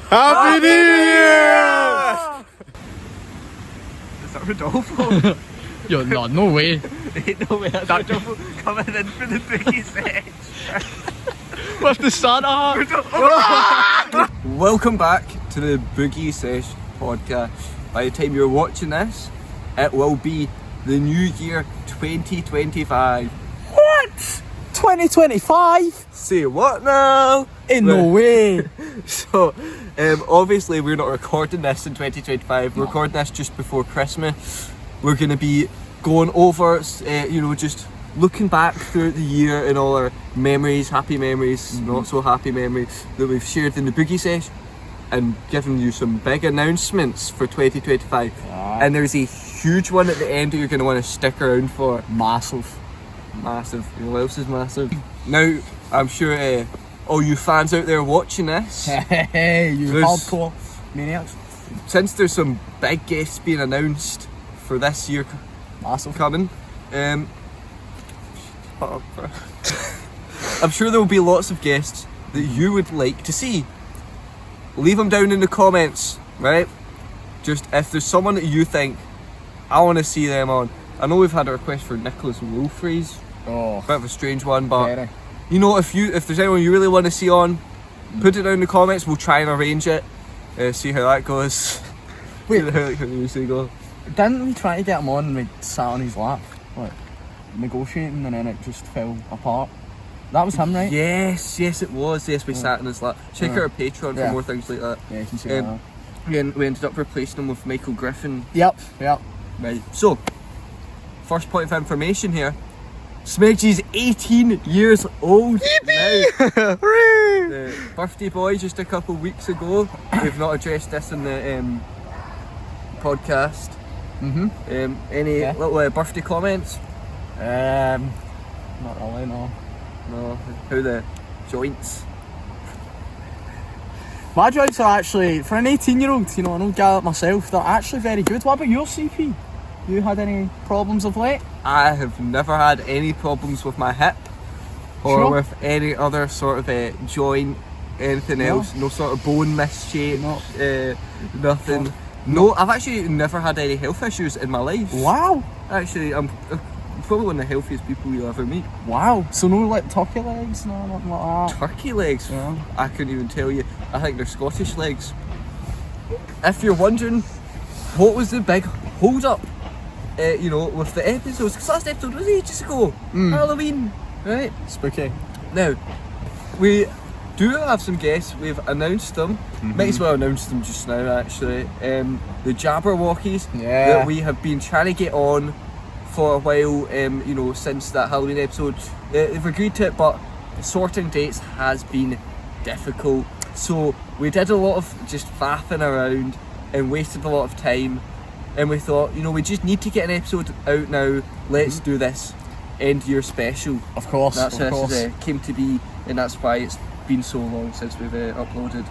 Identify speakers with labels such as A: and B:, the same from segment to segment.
A: Happy New Year!
B: Is that Rodolfo?
A: Yo, no way.
B: Ain't no way that's Rodolfo coming in for the Boogie Sesh.
A: With the Santa hat.
B: Welcome back to the Boogie Sesh podcast. By the time you're watching this, it will be the new year 2025.
A: What? 2025?
B: Say what now?
A: In no way.
B: So, obviously we're not recording this in 2025. We're recording this just before Christmas. We're going to be going over, just looking back throughout the year and all our memories, happy memories, not so happy memories that we've shared in the Boogie Sesh, and giving you some big announcements for 2025. And there's a huge one at the end that you're going to want to stick around for.
A: Massive.
B: Massive. You know what else is massive? Now, I'm sure all you fans out there watching this,
A: Hey, you hardcore maniacs.
B: since there's some big guests being announced for this year
A: Massive.
B: coming, I'm sure there will be lots of guests that you would like to see. Leave them down in the comments, right? Just if there's someone that you think I want to see them on. I know we've had a request for Nicholas Wilfries.
A: Oh,
B: Bit of a strange one, but
A: very.
B: you know, if there's anyone you really want to see on, put it down in the comments. We'll try and arrange it. See how that goes.
A: Wait,
B: how it usually go.
A: didn't we try to get him on and we sat on his lap, like negotiating, and then it just fell apart? That was him, right?
B: Yes, it was. Yes, we sat in his lap. Check out our Patreon for more things like that.
A: Yeah, you can see that.
B: We ended up replacing him with Michael Griffin.
A: Yep.
B: Right. So, first point of information here. Smedgy's 18 years old now. The birthday boy just a couple of weeks ago. We've not addressed this in the podcast. Any little birthday comments?
A: Not really, no.
B: No. How the joints?
A: My joints are actually, for an 18-year-old, I know guy like myself, they're actually very good. What about your CP? You had any problems of late?
B: I have never had any problems with my hip or with any other sort of joint, anything else. No sort of bone misshaped, nothing. No, I've actually never had any health issues in my life.
A: Wow.
B: Actually, I'm probably one of the healthiest people you'll ever meet.
A: Wow. So no like turkey legs, no, nothing like that?
B: Turkey legs?
A: Yeah.
B: I couldn't even tell you. I think they're Scottish legs. If you're wondering what was the big hold up, with the episodes, because last episode was ages ago, Halloween, right?
A: Spooky.
B: Now, we do have some guests. We've announced them. Might as well announce them just now, actually. The Jabberwockies that we have been trying to get on for a while, since that Halloween episode. They've agreed to it, but sorting dates has been difficult. So we did a lot of just faffing around and wasted a lot of time. And we thought, we just need to get an episode out now. Let's do this end year special.
A: Of course.
B: That's how this came to be, and that's why it's been so long since we've uploaded.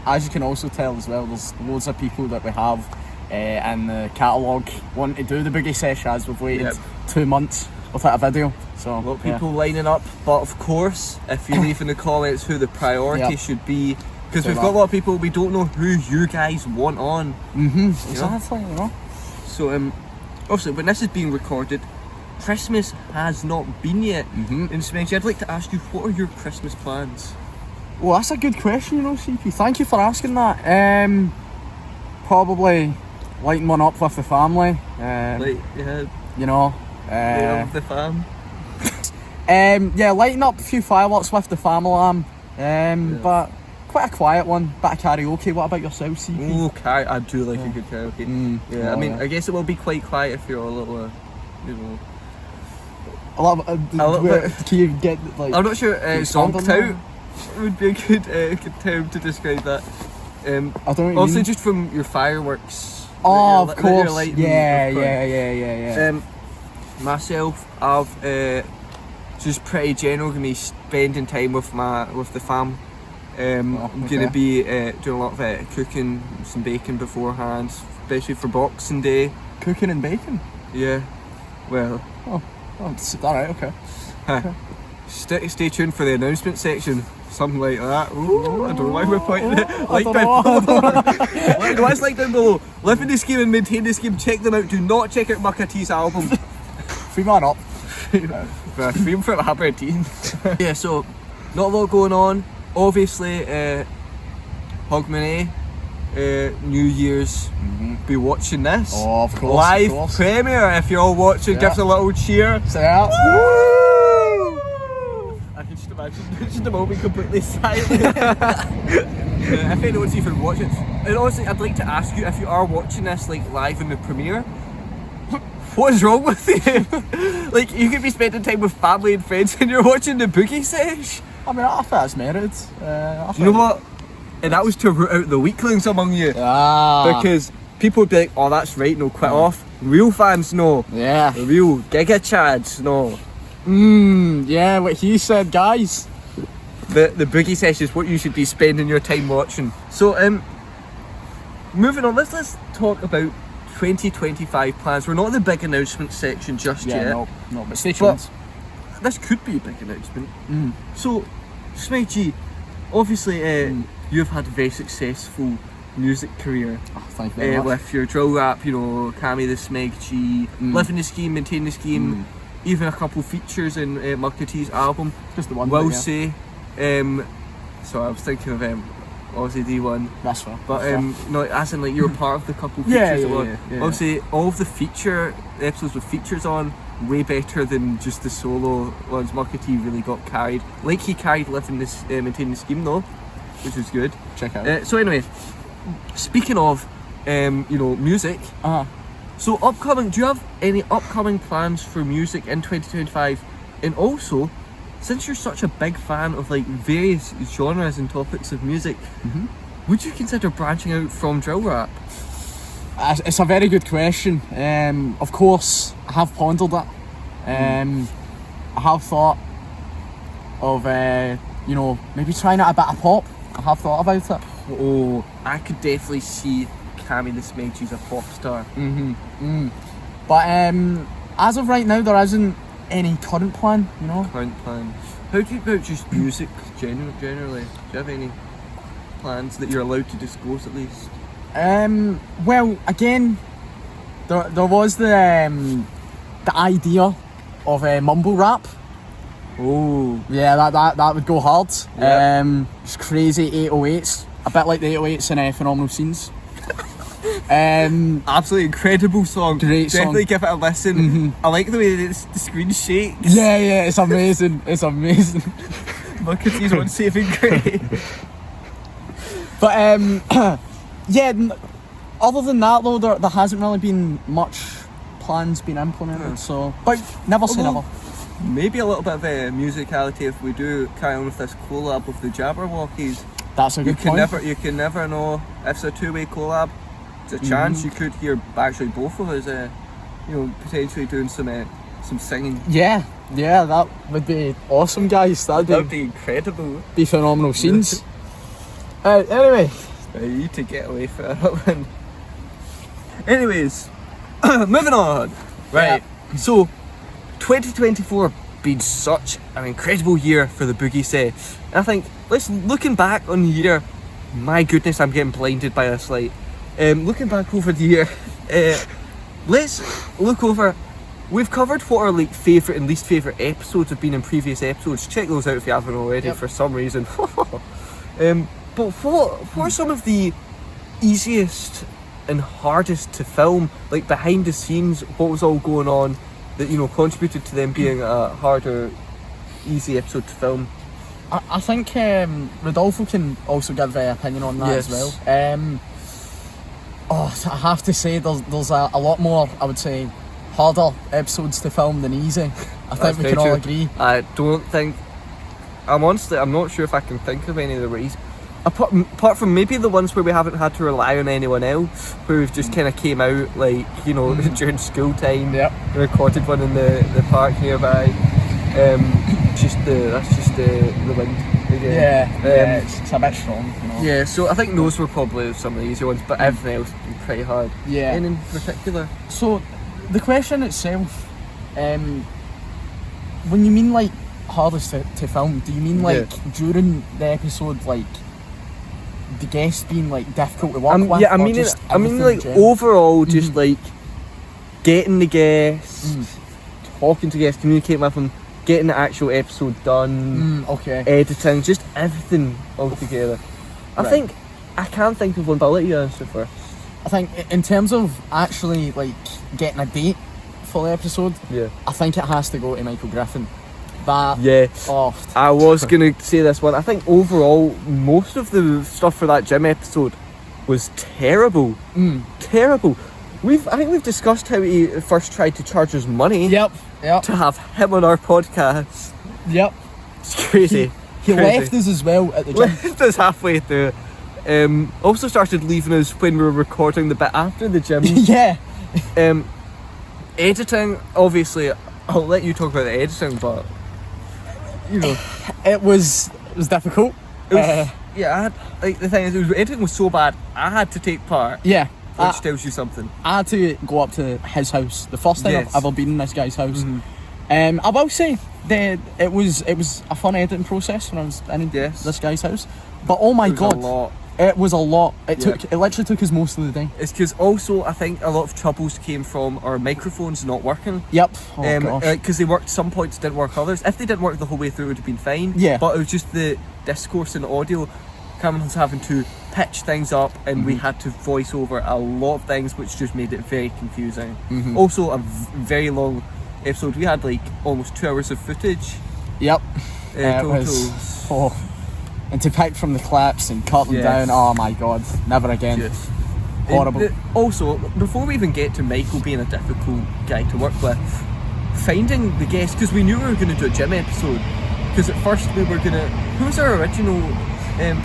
A: As you can also tell as well, there's loads of people that we have in the catalogue wanting to do the Boogie Sesh, as we've waited 2 months without a video. So
B: A lot of people lining up, but of course, if you leave in the comments who the priority should be, because we've got a lot of people, we don't know who you guys want on.
A: Exactly,
B: So, obviously, when this is being recorded, Christmas has not been yet. And Smedgy, I'd like to ask you, what are your Christmas plans?
A: Well, that's a good question, CP. Thank you for asking that. Probably lighting one up with the family.
B: With the fam?
A: Lighting up a few fireworks with the family. But quite a quiet one. Bit of karaoke. What about yourself, CP?
B: Oh, I do like a good karaoke. I guess it will be quite quiet if you're a little,
A: A little bit. Can you get like?
B: I'm not sure. Zonked out would be a good term to describe that.
A: I don't know.
B: Also, just from your fireworks.
A: Oh, of course. Yeah.
B: Myself, I've just pretty general gonna be spending time with the fam. I'm gonna be doing a lot of cooking, some bacon beforehand, especially for Boxing Day.
A: Cooking and bacon?
B: Yeah. Well.
A: Oh, alright, okay.
B: stay tuned for the announcement section. Something like that. Ooh, I don't know why we're pointing it. Like down below. Let me know what's like down below. Live in the scheme and maintain the scheme. Check them out. Do not check out Mucka T's album.
A: 3 man up.
B: Free for Aberdeen. Yeah, so not a lot going on. Obviously, Hogmanay, New Year's. Be watching this.
A: Oh, of course.
B: Live
A: of course.
B: premiere. If you're all watching, give us a little cheer.
A: Say that.
B: I can just imagine just the moment completely silent. If anyone's even watching, and honestly, I'd like to ask you if you are watching this like live in the premiere, what is wrong with you? Like, you could be spending time with family and friends, and you're watching the Boogie Sesh.
A: I mean, I think that's merited.
B: You know what? And that was to root out the weaklings among you, because people would be like, "Oh, that's right, no, quit off." Real fans, no.
A: Yeah.
B: The real Giga Chads, no.
A: Yeah, what he said, guys.
B: The Boogie Sesh is what you should be spending your time watching. So moving on, let's talk about 2025 plans. We're not in the big announcement section just yet.
A: No, but stay tuned.
B: But this could be a big announcement. So, Smeg G, obviously you've had a very successful music career.
A: Thank you very much.
B: With your drill rap, you know, Cammy the Smeg G, Live in the Scheme, Maintain the Scheme. Even a couple features in Mucka T's album.
A: Just the one.
B: Will say, so I was thinking of Aussie D1.
A: That's fair.
B: But no, as in like you're part of the couple features.
A: Yeah.
B: Obviously, all of the feature episodes with features on way better than just the solo ones. Mucka T really got carried. Like he carried Live in this Maintain the Scheme though, which was good.
A: Check out.
B: So anyway, speaking of music. So upcoming, do you have any upcoming plans for music in 2025? And also, since you're such a big fan of like various genres and topics of music, would you consider branching out from drill rap?
A: It's a very good question. Of course, I have pondered it. I have thought of maybe trying out a bit of pop. I have thought about it.
B: Oh, I could definitely see Cammy the Smeg G's a pop star.
A: But as of right now, there isn't any current plan.
B: Current plan. How do you about just music generally? Do you have any plans that you're allowed to disclose at least?
A: Well, again, there was the idea of mumble rap.
B: Oh,
A: yeah, that would go hard.
B: Yep.
A: It's crazy 808s, a bit like the 808s in Phenomenal Scenes.
B: Absolutely incredible song.
A: Great song.
B: Definitely give it a listen. I like the way the screen shakes.
A: Yeah, it's amazing. It's amazing.
B: Mucka T's on saving grace.
A: But other than that though, there hasn't really been much plans being implemented. So, but never say never.
B: Maybe a little bit of musicality if we do carry on with this collab with the Jabberwockies.
A: That's a good point.
B: You can never know if it's a two-way collab. It's a chance you could hear actually both of us, potentially doing some singing.
A: Yeah, that would be awesome, guys. That'd
B: be incredible.
A: Be Phenomenal Scenes. Anyway,
B: I need to get away from that one. Anyways, moving on. Right. Yeah. So, 2024 been such an incredible year for the Boogie Sesh. And I think, looking back on the year, my goodness, I'm getting blinded by this light. Looking back over the year, let's look over. We've covered what our favourite and least favourite episodes have been in previous episodes. Check those out if you haven't already. For some reason. But what are some of the easiest and hardest to film, like behind the scenes? What was all going on that contributed to them being a harder, easy episode to film?
A: I think Rodolfo can also give an opinion on that as well. I have to say there's a lot more, I would say, harder episodes to film than easy. I think we can all agree.
B: I don't think. I'm not sure if I can think of any of the ways. Apart from maybe the ones where we haven't had to rely on anyone else, where we've just kind of came out during school time, recorded one in the park nearby. That's just the wind.
A: Yeah, it's a bit strong.
B: Yeah, so I think those were probably some of the easier ones, but everything else has been pretty hard.
A: Yeah.
B: Any in particular?
A: So the question itself, when you mean like hardest to film, do you mean like during the episode, like the guests being like difficult to work with?
B: Yeah, I
A: or
B: mean,
A: just
B: I mean,
A: everything in
B: like
A: general?
B: overall, just like getting the guests, talking to guests, communicating with them, getting the actual episode done,
A: Okay.
B: editing, just everything all together.
A: Right.
B: I can't think of one, but I'll let you answer first.
A: I think in terms of actually like getting a date for the episode,
B: Yeah.
A: I think it has to go to Michael Griffin. That
B: Yeah.
A: oh,
B: I was gonna say this one. I think overall, most of the stuff for that gym episode was terrible. Terrible. I think we've discussed how he first tried to charge us money
A: Yep.
B: to have him on our podcast.
A: Yep.
B: It's crazy.
A: He
B: Crazy.
A: left us as well at the gym.
B: Left us halfway through. Also started leaving us when we were recording the bit after the gym.
A: Yeah.
B: Editing, obviously, I'll let you talk about the editing, but you know,
A: It was difficult.
B: it was, yeah. I had, like the thing is, editing was so bad. I had to take part,
A: Yeah.
B: which tells you something.
A: I had to go up to his house. The first time
B: Yes.
A: I've ever been in this guy's house. I will say that it was a fun editing process when I was in
B: Yes.
A: this guy's house. But oh my
B: It was
A: god,
B: a lot.
A: it was a lot. It
B: Yeah.
A: literally took us most of the day.
B: It's because also I think a lot of troubles came from our microphones not working.
A: Yep. Oh gosh.
B: Because they worked, some points didn't work others. If they didn't work the whole way through, it would have been fine.
A: Yeah.
B: But it was just the discourse and audio. Cameron was having to pitch things up, and we had to voice over a lot of things, which just made it very confusing. Also, a very long episode. We had like almost 2 hours of footage.
A: Yep. It
B: Total.
A: was. Oh. And to pick from the clips and cut them
B: Yes.
A: down. Oh my god. Never again.
B: Yes.
A: Horrible.
B: Also, before we even get to Michael being a difficult guy to work with, finding the guests, because we knew we were going to do a gym episode. Because at first we were going to... Who was our original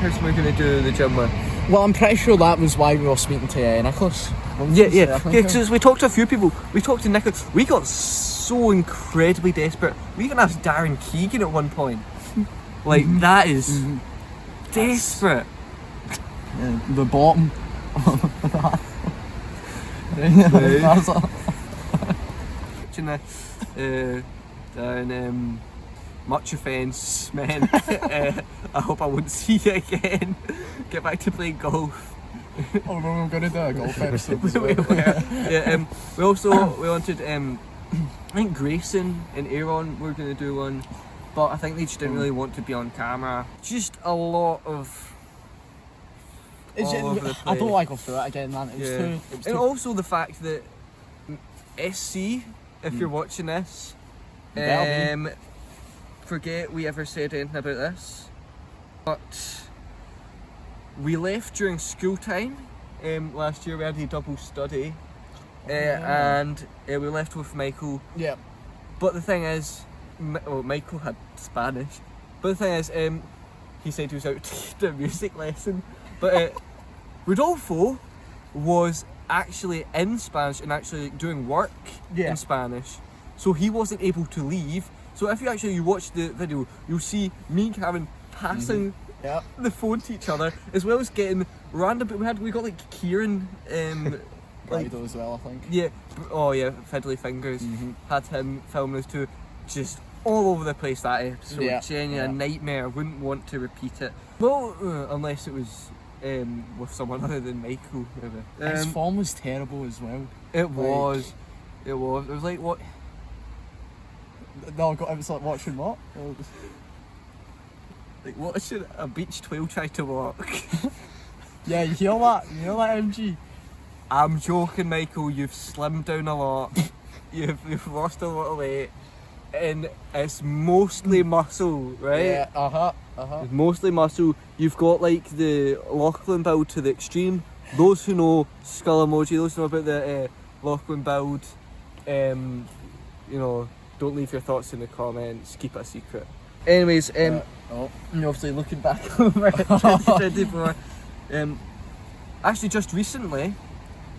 B: person we were going to do the gym with?
A: Well, I'm pretty sure that was why we were speaking to Nicholas.
B: Yeah, because we talked to a few people. We talked to Nicholas. We got so incredibly desperate. We even asked Darren Keegan at one point. Like, that is desperate.
A: The bottom.
B: Watching this, and much offence, man. I hope I won't see you again. Get back to playing golf.
A: Oh no, we're gonna do a golf episode as
B: we
A: well.
B: Yeah, we wanted I think Grayson and Aaron were going to do one, but I think they just didn't really want to be on camera. Just a lot of
A: It's
B: all over the
A: I don't
B: place.
A: like go through it again, man. It was
B: Yeah.
A: too. It was
B: And
A: too.
B: also the fact that SC, if you're watching this,
A: Better
B: forget we ever said anything about this, but we left during school time. Last year we had a double study, and we left with Michael.
A: Yeah.
B: But the thing is, Michael had Spanish. But the thing is, he said he was out to do a music lesson. But Rodolfo was actually in Spanish and actually doing work
A: Yeah.
B: in Spanish. So he wasn't able to leave. So if you watch the video, you'll see me and Karen passing
A: Yeah.
B: the phone to each other, as well as getting random. But we got like Kieran, like
A: Guido as well, I think.
B: yeah, oh yeah, Fiddly Fingers had him filming us too, just all over the place that episode.
A: Yeah,
B: Genuine nightmare. Wouldn't want to repeat it. Well, unless it was with someone other than Michael. Maybe.
A: His form was terrible as well.
B: It was. It was like what?
A: No, it was like watching what?
B: Like what should a beach whale try to walk?
A: Yeah, you hear that? You hear that, MG?
B: I'm joking, Michael. You've slimmed down a lot. You've lost a lot of weight, and it's mostly muscle, right?
A: Yeah.
B: It's mostly muscle. You've got like the Lachlan build to the extreme. Those who know skull emoji, those who know about the Lachlan build, you know, don't leave your thoughts in the comments. Keep it a secret. Anyways, obviously looking back over 2024, actually just recently,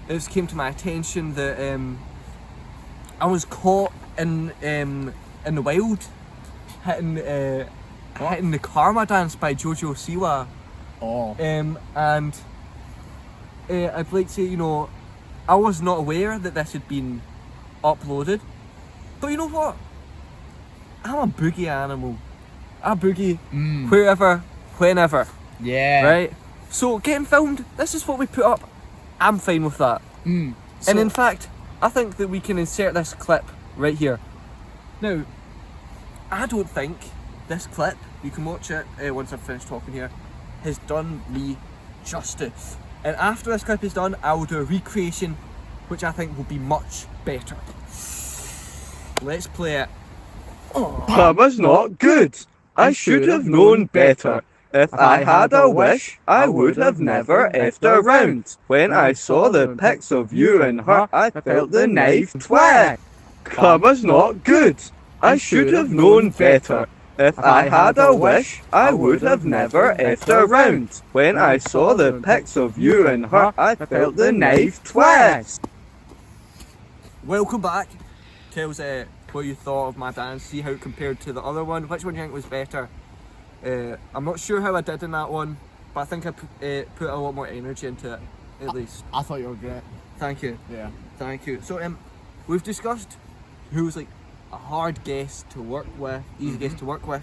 B: it came to my attention that I was caught in the wild, hitting the Karma Dance by Jojo Siwa.
A: Oh.
B: And I'd like to say, you know, I was not aware that this had been uploaded, but you know what? I'm a boogie animal. I boogie wherever, whenever.
A: Yeah.
B: Right? So getting filmed, this is what we put up. I'm fine with that. And in fact, I think that we can insert this clip right here. Now, I don't think this clip, you can watch it once I've finished talking here, has done me justice. And after this clip is done, I will do a recreation, which I think will be much better. Let's play it.
C: Karma's not good. I should have known better. If I had a wish, I would have never effed around. When I saw the pics of you and her, I felt the knife twang. Karma's not good. I should have known better. If I had a wish, I would have never effed around. When I saw the pics of you and her, I felt the knife twang.
B: Welcome back. Tell us what you thought of my dance, see how it compared to the other one. Which one do you think was better? I'm not sure how I did in that one, but I think I put a lot more energy into it, at least.
A: I thought you were great.
B: Thank you.
A: Yeah.
B: Thank you. So we've discussed who was like a hard guest to work with, easy guest to work with.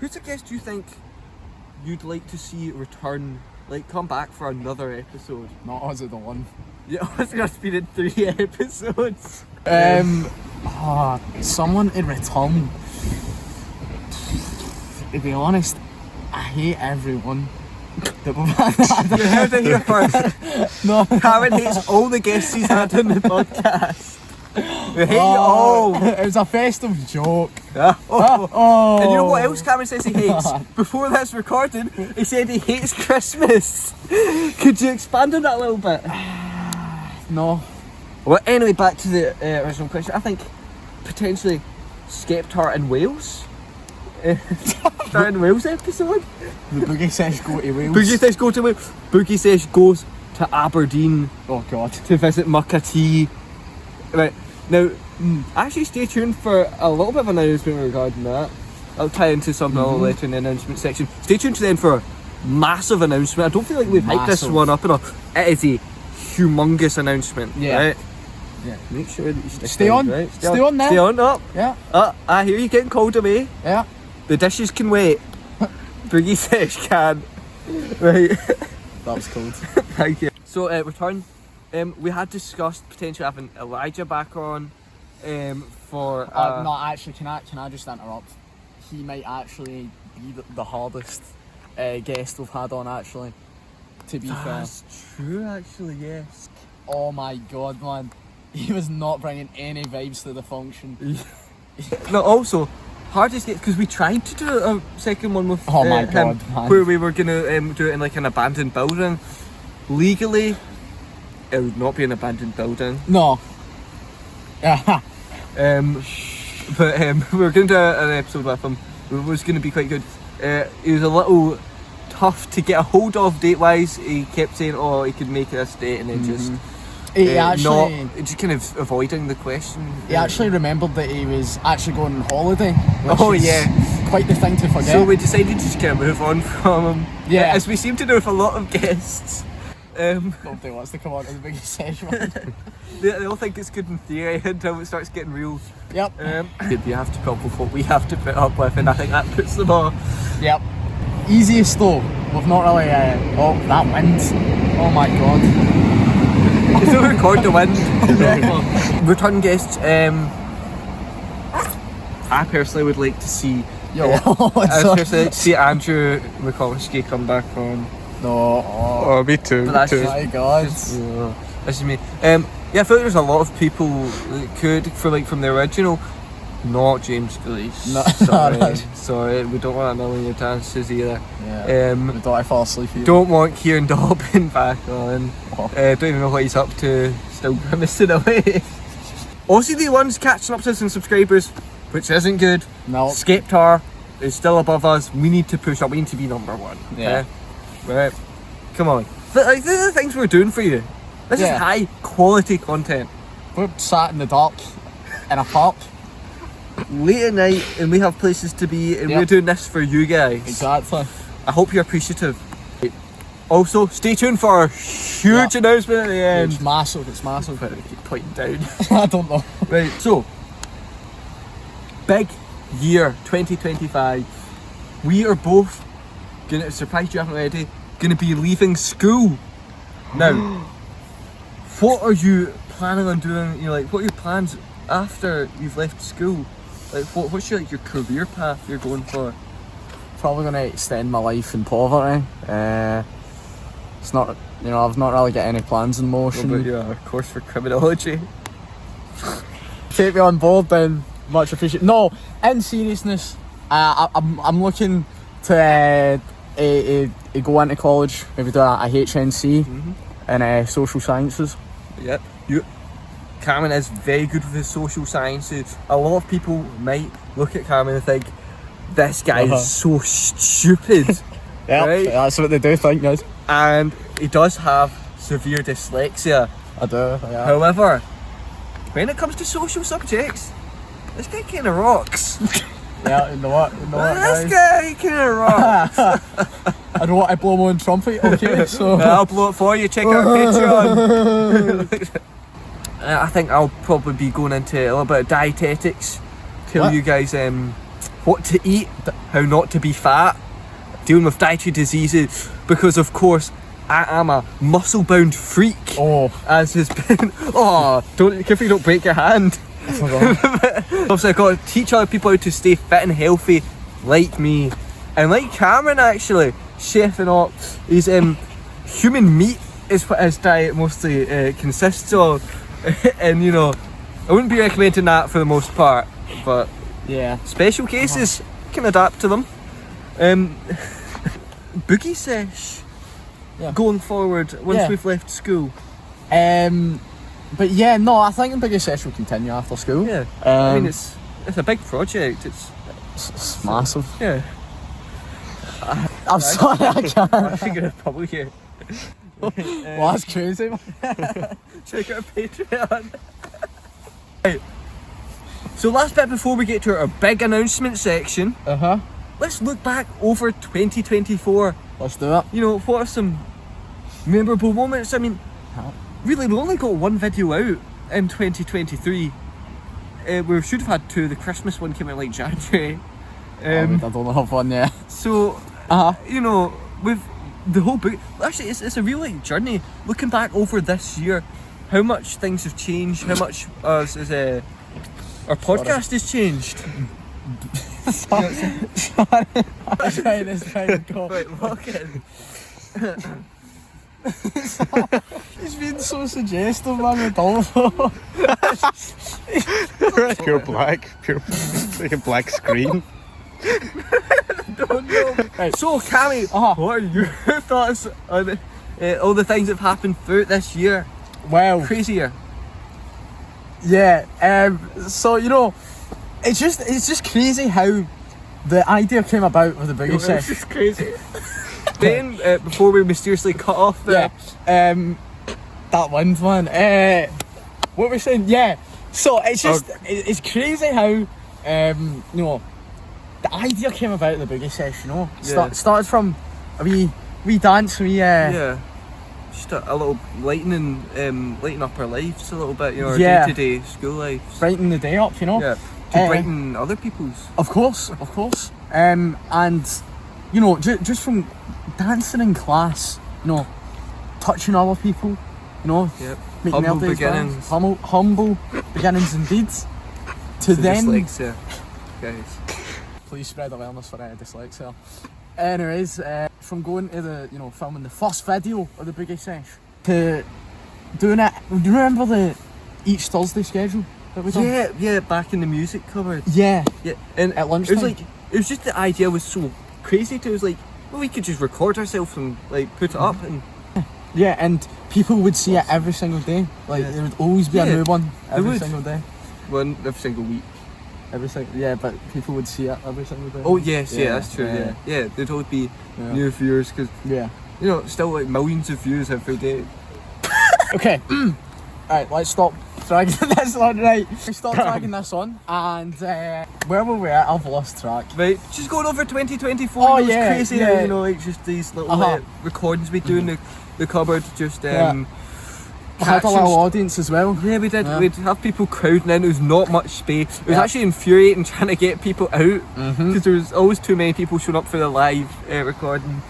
B: Who's a guest you think you'd like to see return, like come back for another episode?
A: Not Ozzy the one.
B: Yeah, Ozzy has been in 3 episodes.
A: Someone in return. To be honest, I hate everyone that we've had.
B: You heard it here first.
A: No.
B: Karen hates all the guests he's had on the podcast. We hate you all.
A: It was a festive joke.
B: Oh. And you know what else Cameron says he hates? Before this recording, he said he hates Christmas. Could you expand on that a little bit?
A: No.
B: Well, anyway, back to the original question. I think potentially Skeptar in Wales. Start in Wales episode.
A: The Boogie Sesh go to Wales.
B: Boogie Sesh go to Wales. Boogie Sesh goes to Aberdeen.
A: Oh God.
B: To visit Muckatee. Right. Now, actually stay tuned for a little bit of an announcement regarding that. I'll tie into something a little later in the announcement section. Stay tuned to then for a massive announcement. I don't feel like we've hyped this one up enough. It is a humongous announcement.
A: Yeah.
B: Right?
A: Yeah.
B: Make sure that you
A: Stay on.
B: Right?
A: Stay on there.
B: Stay on up.
A: Yeah.
B: I hear you getting called away.
A: Yeah.
B: The dishes can wait. Boogie Sesh can. Right.
A: That was cold.
B: Thank you. So, return. We had discussed potentially having Elijah back on for...
A: No, actually, can I just interrupt? He might actually be the hardest guest we've had on, actually. To be fair.
B: That's true, actually, yes.
A: Oh my God, man. He was not bringing any vibes to the function.
B: No, also, hardest guest, because we tried to do a second one with
A: Oh my
B: him,
A: God, man.
B: where we were going to do it in like an abandoned building. Legally, it would not be an abandoned building.
A: No. Yeah.
B: But we were going to do an episode with him. It was going to be quite good. He was a little tough to get a hold of date-wise. He kept saying, "Oh, he could make this date," and then just just kind of avoiding the question.
A: He actually remembered that he was actually going on holiday. Which is
B: yeah,
A: quite the thing to forget.
B: So we decided to just kind of move on from him.
A: Yeah,
B: as we seem to do with a lot of guests.
A: Nobody wants to come on to the Boogie Sesh one.
B: They all think it's good in theory until it starts getting real.
A: Yep.
B: You have to put up with what we have to put up with, and I think that puts them all.
A: Yep. Easiest though. We've not really. Oh, that wind. Oh my God.
B: It's not record the wind. Return guests. I personally would like to see. I personally like to see Andrew Mikulski come back on.
A: No.
C: Oh, me too.
B: But that's
C: me too.
A: My God.
B: This is me. Yeah, I feel like there's a lot of people that could, from the original. Not James Glees.
A: No,
B: sorry, we don't want another of your dances either.
A: Yeah. We don't fall asleep either.
B: Don't want Kieran Dobbin back on. Don't even know what he's up to. Still grimacing away. Also, the ones catching up to us in subscribers, which isn't good.
A: No.
B: Skeptar is still above us. We need to push up. We need to be number one.
A: Yeah.
B: Right. Come on. These are the things we're doing for you. This is high quality content.
A: We're sat in the dark in a park.
B: Late at night, and we have places to be, and we're doing this for you guys.
A: Exactly.
B: I hope you're appreciative. Also, stay tuned for our huge announcement at the end.
A: It's massive. It's massive.
B: But I keep pointing down.
A: I don't know.
B: Right. So, big, year 2025, we are both gonna surprise you haven't already. Gonna be leaving school. Now, what are you planning on doing? You know, like, what are your plans after you've left school? Like, what's your career path you're going for?
A: Probably gonna extend my life in poverty. It's not, you know, I've not really got any plans in motion.
B: What about your course for criminology?
A: Take me on board then, much appreciated. No, in seriousness, I'm looking to go into college, maybe do a HNC in social sciences.
B: Yep. Cameron is very good with his social sciences. A lot of people might look at Cameron and think, this guy is so stupid.
A: Yeah,
B: right?
A: That's what they do think, guys.
B: And he does have severe dyslexia.
A: I do, yeah.
B: However, when it comes to social subjects, this guy kind of rocks.
A: Yeah, you know what,
B: This
A: guys?
B: guy kind of rocks.
A: I don't want to blow my own trumpet, okay, so...
B: I'll blow it for you, check out Patreon. I think I'll probably be going into a little bit of dietetics. Tell you guys what to eat, how not to be fat, dealing with dietary diseases, because of course I am a muscle-bound freak.
A: Oh.
B: As has been... Oh, careful you don't break your hand. Obviously I've got to teach other people how to stay fit and healthy like me. And like Cameron actually, chefing up, he's human meat is what his diet mostly consists of. And you know, I wouldn't be recommending that for the most part, but
A: Yeah.
B: special cases can adapt to them. Boogie Sesh, going forward once we've left school.
A: But yeah, no, I think the Boogie Sesh will continue after school.
B: Yeah, I mean it's a big project.
A: It's massive.
B: Yeah.
A: I'm sorry, I can't.
B: I think it's probably here.
A: Well, that's crazy, man.
B: Check out Patreon. Right. So last bit before we get to our big announcement section, let's look back over 2024.
A: Let's do it.
B: You know, what are some memorable moments? I mean, really, we only got one video out in 2023. We should have had two. The Christmas one came out like January.
A: I don't have one yet.
B: So, you know, with the whole book, actually, it's a real like journey. Looking back over this year, how much things have changed, how much our podcast has changed.
A: Sorry. It's fine, go.
B: Right, lock in.
A: He's been so suggestive, man, Adolfo.
C: Pure black. It's like a black screen.
B: Don't know. Right. So, Cammy, what are your thoughts on all the things that have happened throughout this year?
A: Well,
B: Crazy year.
A: yeah. So you know, it's just crazy how the idea came about with the Boogie
B: It's
A: Sesh.
B: just crazy. Then, before we mysteriously cut off the...
A: Yeah. That wind, man. What were we saying? Yeah. So it's just it's crazy how you know, the idea came about the Boogie Sesh. You know, started from a wee dance,
B: Yeah. Just a little lighten up our lives a little bit, you know, our day-to-day school lives.
A: brighten the day up. You know.
B: Yeah. To brighten other people's.
A: Of course. And you know, just from dancing in class, you know, touching other people, you know, making
B: Humble
A: their days
B: beginnings.
A: better. Humble beginnings indeed. To then,
B: Dyslexia, guys.
A: please spread awareness for dyslexia. Anyways, from going to the, you know, filming the first video of the Boogie Sesh to doing it. Do you remember the each Thursday schedule that we done?
B: Yeah, back in the music cupboard.
A: Yeah.
B: And
A: At lunchtime.
B: it was just the idea was so crazy to us, like, well, we could just record ourselves and like put it up and
A: Yeah, and people would see it every single day. Like there would always be a new one every single day.
B: one every single week.
A: But people would see it every single day.
B: Oh yes, that's true. Yeah, there'd always be new viewers because you know, still like millions of views every day.
A: Okay. Alright, let's stop dragging this on. Right, stop dragging this on. And where were we at? I've lost track.
B: Right, just going over 2024.
A: Oh,
B: it was
A: yeah,
B: crazy.
A: yeah.
B: You know, like just these little recordings we do in the cupboard. Just
A: We had a
B: catching
A: little audience as well.
B: Yeah, we did.
A: Yeah.
B: We'd have people crowding in. There was not much space. It was
A: Yeah.
B: actually infuriating trying to get people out because there was always too many people showing up for the live recording.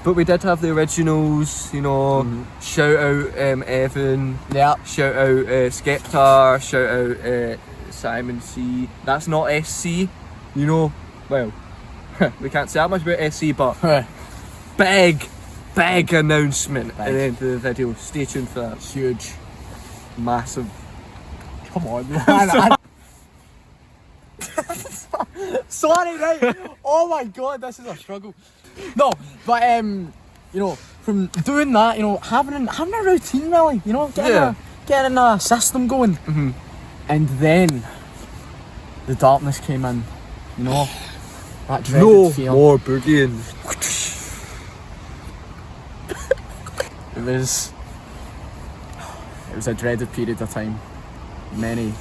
B: But we did have the originals, you know. Shout out Evan.
A: Yeah.
B: Shout out Skeptar. Shout out Simon C. That's not SC. You know, well, we can't say that much about SC, but big announcement at the end of the video. Stay tuned for that.
A: Huge.
B: Massive.
A: Come on, man. Sorry, right? Oh my god, this is a struggle. No, but you know, from doing that, you know, having a routine really, you know, getting a system going, and then the darkness came in, you know, that dreaded
B: No
A: fear.
B: more boogieing.
A: It was a dreaded period of time. Many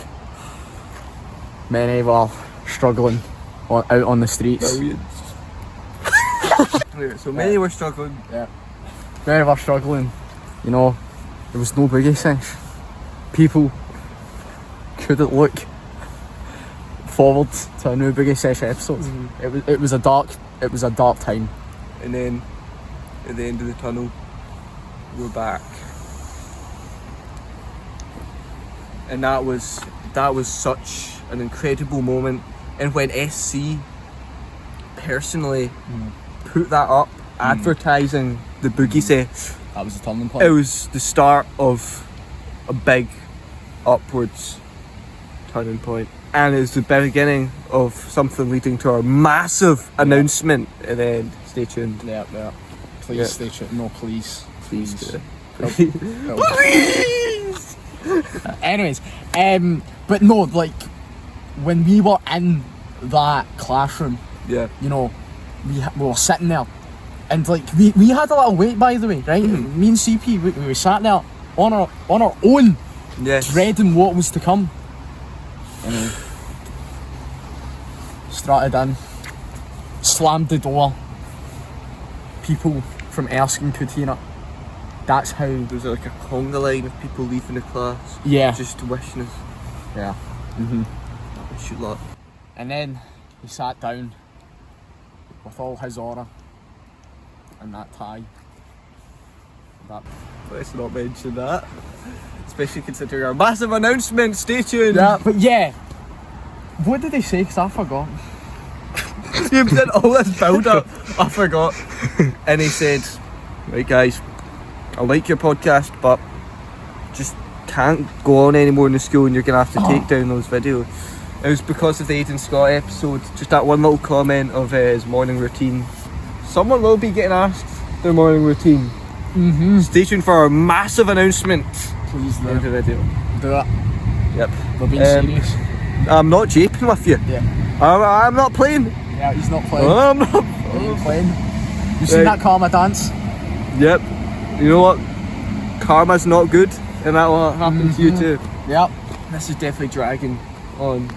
A: were struggling out on the streets.
B: Anyway, so many were struggling.
A: Yeah. Many were struggling. You know, there was no Boogie Sesh. People couldn't look forward to a new Boogie Sesh episode. It was a dark time.
B: And then at the end of the tunnel, we're back. And that was such an incredible moment. And when SC personally put that up, advertising the Boogie Sesh,
A: That was a turning point.
B: it was the start of a big upwards turning point. And it's the beginning of something leading to our massive announcement at the end. Stay tuned.
A: Yeah. Please
B: Yeah.
A: stay tuned. No, please.
B: Please.
A: Please. Anyways, but no, like when we were in that classroom,
B: Yeah.
A: you know, we were sitting there, and like we had a little wait, by the way, right? Me and CP, we sat there on our own,
B: Yes.
A: dreading what was to come. Anyway, strutted in, slammed the door. People from Erskine could hear it. That's how.
B: There was like a conga line of people leaving the class.
A: Yeah.
B: Just wishing us
A: Yeah.
B: wish you luck.
A: And then he sat down with all his aura and that tie. That.
B: Let's not mention that. Especially considering our massive announcement. Stay tuned.
A: Yeah, but yeah. What did they say? Because I forgot.
B: You did all this build up. I forgot. And he said, right guys, I like your podcast, but just can't go on anymore in the school and you're going to have to take down those videos. It was because of the Aidan Scott episode, just that one little comment of his morning routine. Someone will be getting asked their morning routine. Stay tuned for our massive announcement.
A: Please
B: In the video.
A: do it.
B: Yep.
A: We're being serious.
B: I'm not japing with you.
A: Yeah.
B: I'm not playing.
A: Yeah, he's not playing.
B: I'm not.
A: He ain't playing. You seen that karma dance?
B: Yep. You know what? Karma's not good, and that will happen to you too.
A: Yep.
B: This is definitely dragging on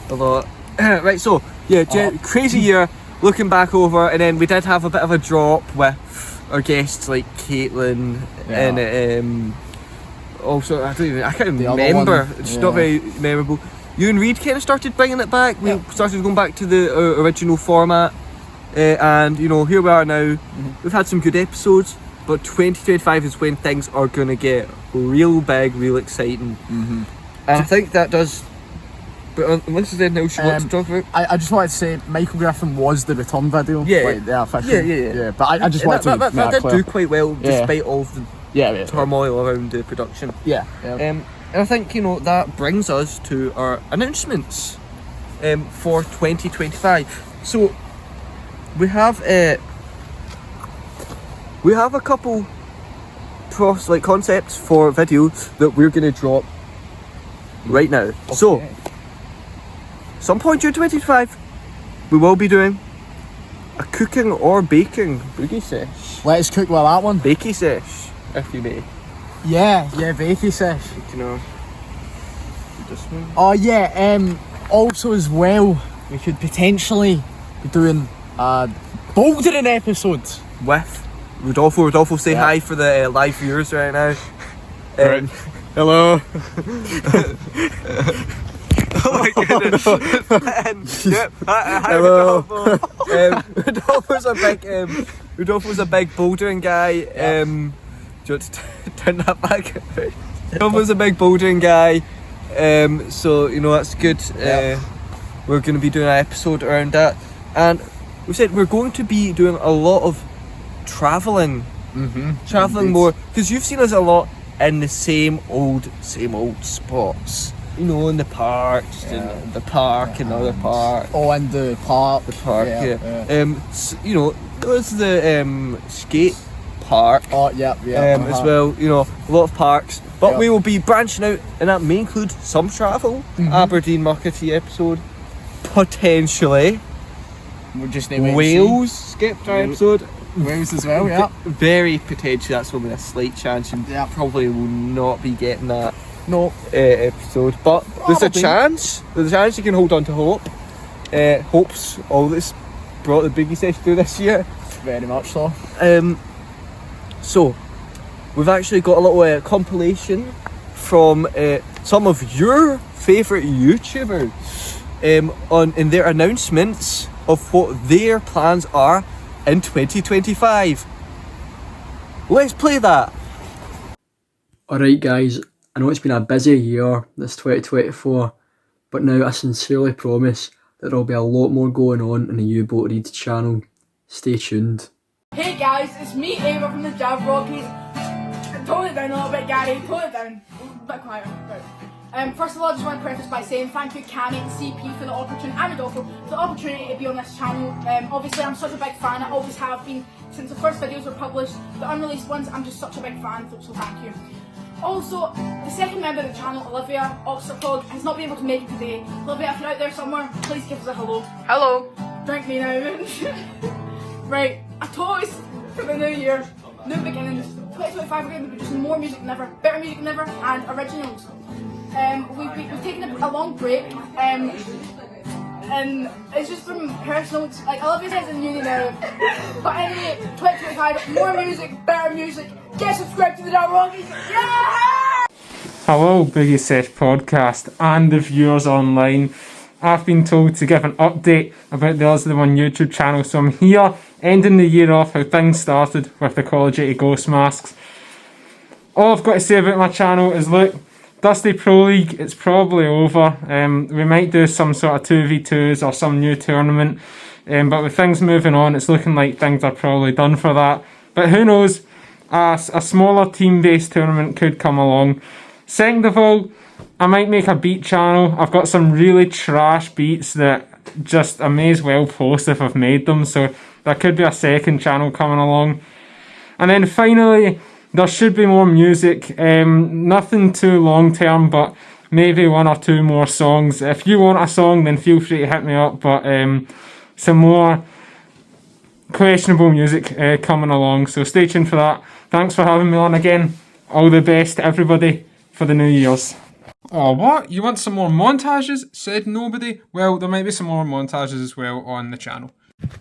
B: a lot. Right, so yeah, crazy year. Looking back over, and then we did have a bit of a drop with our guests like Caitlin and also I can't
A: The other
B: remember.
A: one,
B: It's
A: yeah.
B: not very memorable. You and Reed kind of started bringing it back. We started going back to the original format, and you know here we are now. We've had some good episodes, but 2025 is when things are gonna get real big, real exciting. And I think that does. But unless there's anything else you want to talk about.
A: I just wanted to say Michael Griffin was the return video.
B: Yeah.
A: Like, the official.
B: Yeah.
A: But I just wanted to
B: that
A: make
B: did
A: clear.
B: do quite well,
A: Yeah.
B: despite all of the
A: Yeah.
B: turmoil around the production.
A: Yeah.
B: And I think, you know, that brings us to our announcements for 2025. So we have a couple concepts for videos that we're going to drop right now. So
A: Okay.
B: some point during 2025 we will be doing a cooking or baking boogie sesh.
A: Let's cook with that one.
B: Bakey sesh, if you may.
A: Yeah, Boogie Sesh.
B: You know, this one.
A: Oh yeah, also as well, we could potentially be doing a bouldering episode.
B: With Rodolfo. Rodolfo, say
A: Yeah.
B: hi for the live viewers right now.
A: Hello.
B: Oh my goodness. Yep. Hi,
A: Hello.
B: Rodolfo's a big bouldering guy. Do you want to turn that back? Rodolfo's a big bouldering guy. So you know that's good. We're going to be doing an episode around that, and we said we're going to be doing a lot of traveling. Traveling more, because you've seen us a lot in the same old spots. You know, in the parks, and the park, and other parks.
A: Oh, and the park.
B: The park, yeah. You know, there's the skate park.
A: Oh, yeah.
B: As well, you know, a lot of parks. But we will be branching out, and that may include some travel. Aberdeen Muckety episode, potentially.
A: We'll just
B: Wales skip episode.
A: Wales as well, yeah.
B: Very potentially, that's only a slight chance, and probably will not be getting that.
A: No.
B: Episode, but there's a chance you can hold on to hope. Hope's all that's brought the Boogie Sesh through this year.
A: Very much so.
B: So we've actually got a little compilation from some of your favourite YouTubers in their announcements of what their plans are in 2025. Let's play that.
D: Alright guys, I know it's been a busy year, this 2024, but now I sincerely promise that there'll be a lot more going on in the U-Boat Reads channel. Stay tuned.
E: Hey guys, it's me, Ava from the Jab Rockies. Tone it down a little bit, Gary. Tone it down. A bit quieter. Right. First of all, I just want to preface by saying thank you, Cammy and CP, for the opportunity, and Rodolfo, for the opportunity to be on this channel. Obviously, I'm such a big fan. I always have been since the first videos were published. The unreleased ones, I'm just such a big fan. So thank you. Also, the second member of the channel, Olivia Oxford, has not been able to make it today. Olivia, if you're out there somewhere, please give us a hello. Hello. Drink me now. Right, a toast for the new year, new beginnings. 2025 we're going to be producing more music than ever, better music than ever, and originals. We've taken a long break, and it's just from personal. Like Olivia says in uni now. But anyway, 2025, more music, better music. Get subscribed to the Dark Rockies. Yeah!
F: Hello, Boogie Sesh podcast and the viewers online. I've been told to give an update about the Us The One YouTube channel, so I'm here ending the year off how things started with the Call of Duty Ghost Masks. All I've got to say about my channel is, look, Dusty Pro League, it's probably over. We might do some sort of 2v2s or some new tournament, but with things moving on, it's looking like things are probably done for that. But who knows, a smaller team-based tournament could come along. Second of all, I might make a beat channel. I've got some really trash beats that just I may as well post if I've made them, so there could be a second channel coming along. And then finally, there should be more music. Nothing too long term, but maybe one or two more songs. If you want a song, then feel free to hit me up, but some more questionable music coming along, so stay tuned for that. Thanks for having me on again. All the best to everybody for the New Year's.
G: Oh, what? You want some more montages? Said nobody? Well, there might be some more montages as well on the channel.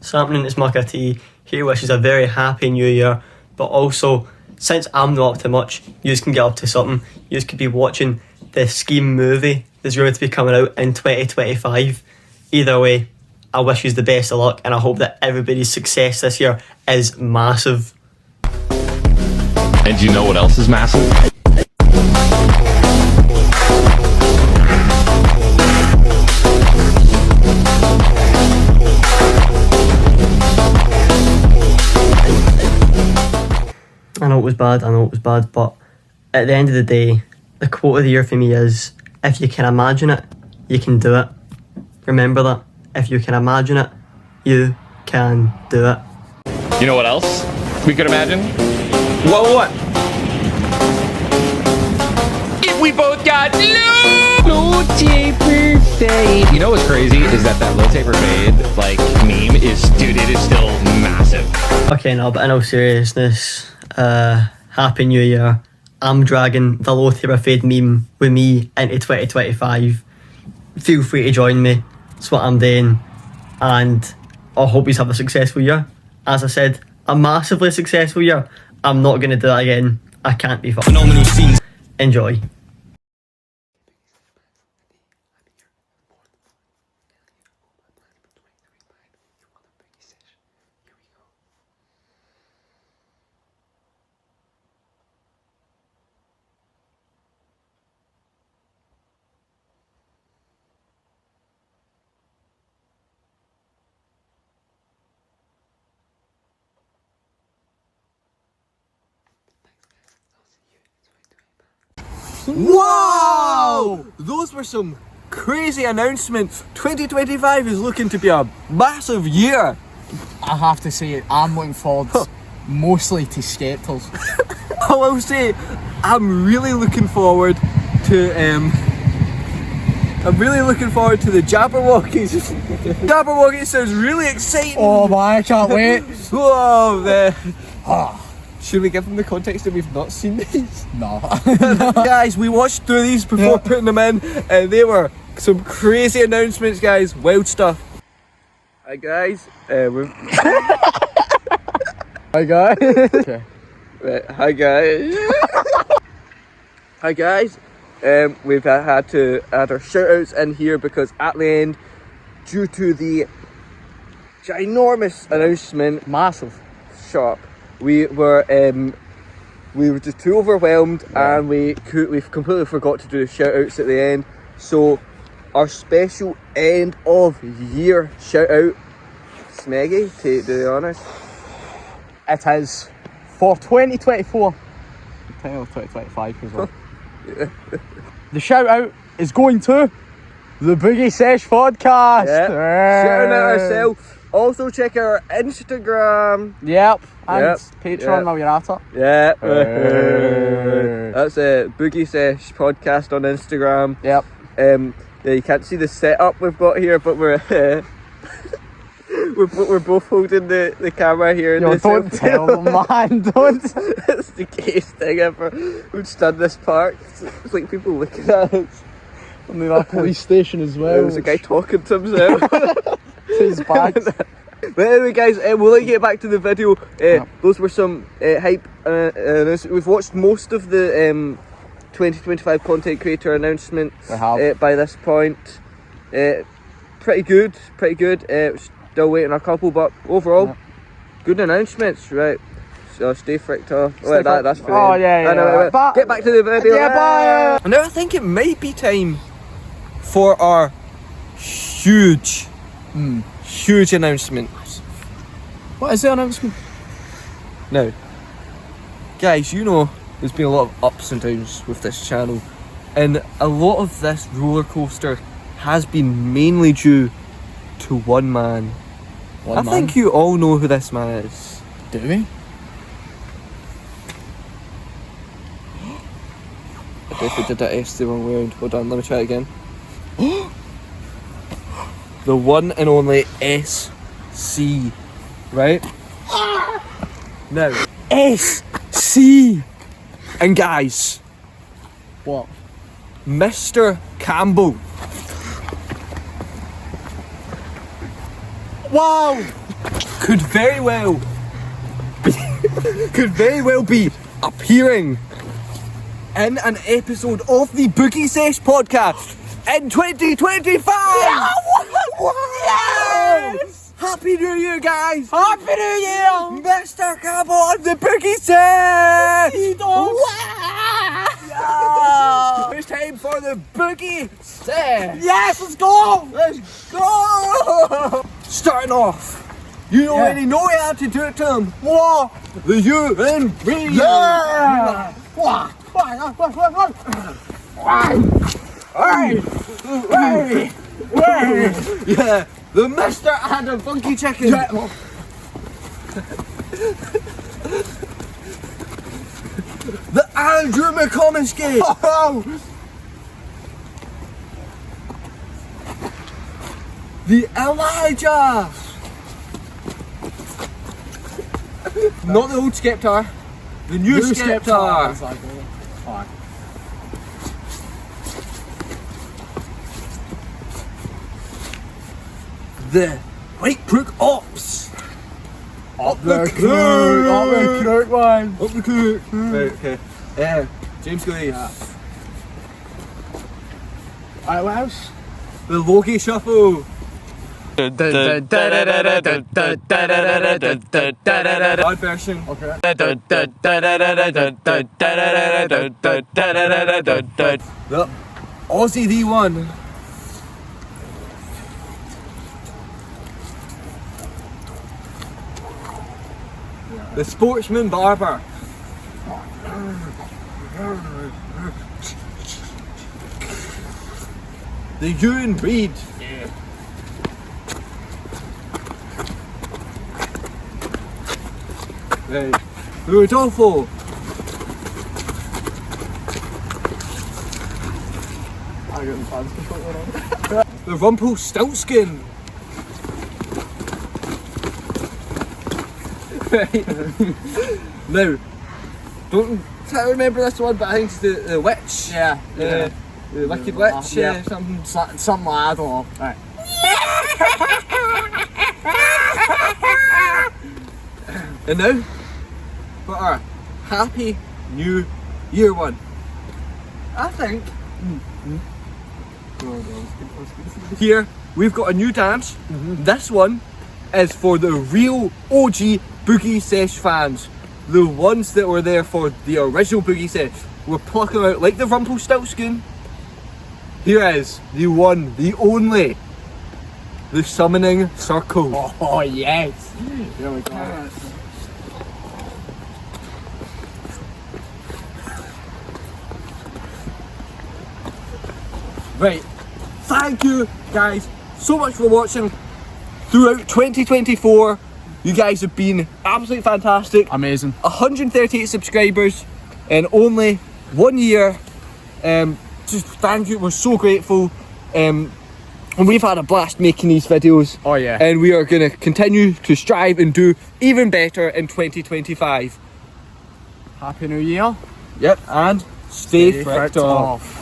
H: So happening, it's Mucka T. Here wishes a very happy new year, but also, since I'm not up to much, you can get up to something. You could be watching the Scheme movie that's rumored to be coming out in 2025. Either way, I wish you the best of luck, and I hope that everybody's success this year is massive.
I: And do you know what else is massive?
H: I know it was bad, but at the end of the day, the quote of the year for me is, if you can imagine it, you can do it. Remember that. If you can imagine it, you can do it.
I: You know what else we could imagine?
B: What?
I: If we both got low taper fade. You know what's crazy is that low taper fade like meme is, dude, it is still massive.
H: Okay, no, but in all seriousness, Happy New Year. I'm dragging the low taper fade meme with me into 2025. Feel free to join me. That's what I'm doing, and I hope you have a successful year. As I said, a massively successful year. I'm not going to do that again. I can't be phenomenal scenes. Enjoy.
B: Wow! Those were some crazy announcements. 2025 is looking to be a massive year.
A: I have to say, I'm looking forward mostly to Skeptors.
B: I will say, I'm really looking forward to the Jabberwockies. Jabberwockies sounds really exciting.
A: Oh man, I can't wait.
B: Whoa, should we give them the context that we've not seen these?
A: No.
B: Guys, we watched through these before putting them in, and they were some crazy announcements, guys. Wild stuff. Hi guys,
A: Hi guys. Okay.
B: Right, hi guys. Hi guys. We've had to add our shout outs in here because at the end, due to the ginormous announcement,
A: Massive.
B: shut up, we were just too overwhelmed, and we've completely forgot to do the shout outs at the end. So our special end of year shout out, Smeggy, to do the honours.
A: It is for 2024. Technically 2025 as well. The shout out is going to the Boogie Sesh podcast.
B: Shouting out ourselves. Also check our Instagram.
A: Yep. And
B: Yep.
A: Patreon while you're at it.
B: Yeah. That's a Boogie Sesh podcast on Instagram.
A: Yep.
B: Yeah, you can't see the setup we've got here, but we're we're both holding the camera here.
A: Yo, don't tell them, man. Don't.
B: It's the gayest thing ever. We've stood this park. It's like people looking at us.
A: And then our police station as well.
B: There's a guy talking to himself.
A: To his bags.
B: But anyway, guys, we'll let you get back to the video. Those were some hype. We've watched most of the 2025 content creator announcement by this point. Pretty good. Still waiting a couple, but overall, good announcements, right? So stay fricked off. That's for
A: Oh, yeah.
B: Get back to the video.
A: Yeah, bye.
B: Now I think it might be time for our huge announcement.
A: What is the announcement?
B: Now, guys, you know there's been a lot of ups and downs with this channel, and a lot of this roller coaster has been mainly due to one man. I think you all know who this man is.
A: Do we?
B: I definitely did that S the wrong way around. Hold on, let me try it again. The one and only SC, right? Now, SC! And guys,
A: What?
B: Mr. Campbell.
A: Wow!
B: Could very well be appearing in an episode of the Boogie Sesh podcast in 2025. Yes! Happy New Year, guys!
A: Happy New Year!
B: Mr. Campbell on the Boogie Sesh.
A: Yeah!
B: It's time for the Boogie Sesh.
A: Yes, let's go!
B: Let's go! Starting off, you already know how to do it to them.
A: What?
B: The U and B.
A: Yeah!
B: Yeah, the Mr. and the Funky Chicken. The Andrew McComiskey. The Elijah. Not the old Skeptor. The new Skeptor. The White Crook Ops. Up the creek,
A: man.
B: Up the creek. Right, okay. James Glaze.
A: Alright, what else?
B: The Logie Shuffle. Hard version.
A: Okay.
B: The Aussie D1. The Sportsman Barber. The Ewan Breed. The Rodolfo.
A: I got the fans to put that on.
B: The Rumpelstiltskin. Now, don't try to remember this one, but I think it's the witch.
A: Yeah.
B: The Wicked Witch.
A: Yeah.
B: Something.
A: Something like that, I don't know. Right.
B: And now, for our Happy New Year one. I think here we've got a new dance. This one is for the real OG Boogie Sesh fans, the ones that were there for the original Boogie Sesh. We're plucking out like the Rumpelstiltskin. Here is the one, the only, the Summoning Circle.
A: Oh yes. There we go.
B: Right, thank you guys so much for watching throughout 2024. You guys have been absolutely fantastic.
A: Amazing.
B: 138 subscribers in only 1 year. Just thank you, we're so grateful. And we've had a blast making these videos.
A: Oh yeah.
B: And we are going to continue to strive and do even better in 2025.
A: Happy New Year.
B: Yep, and stay fricked off.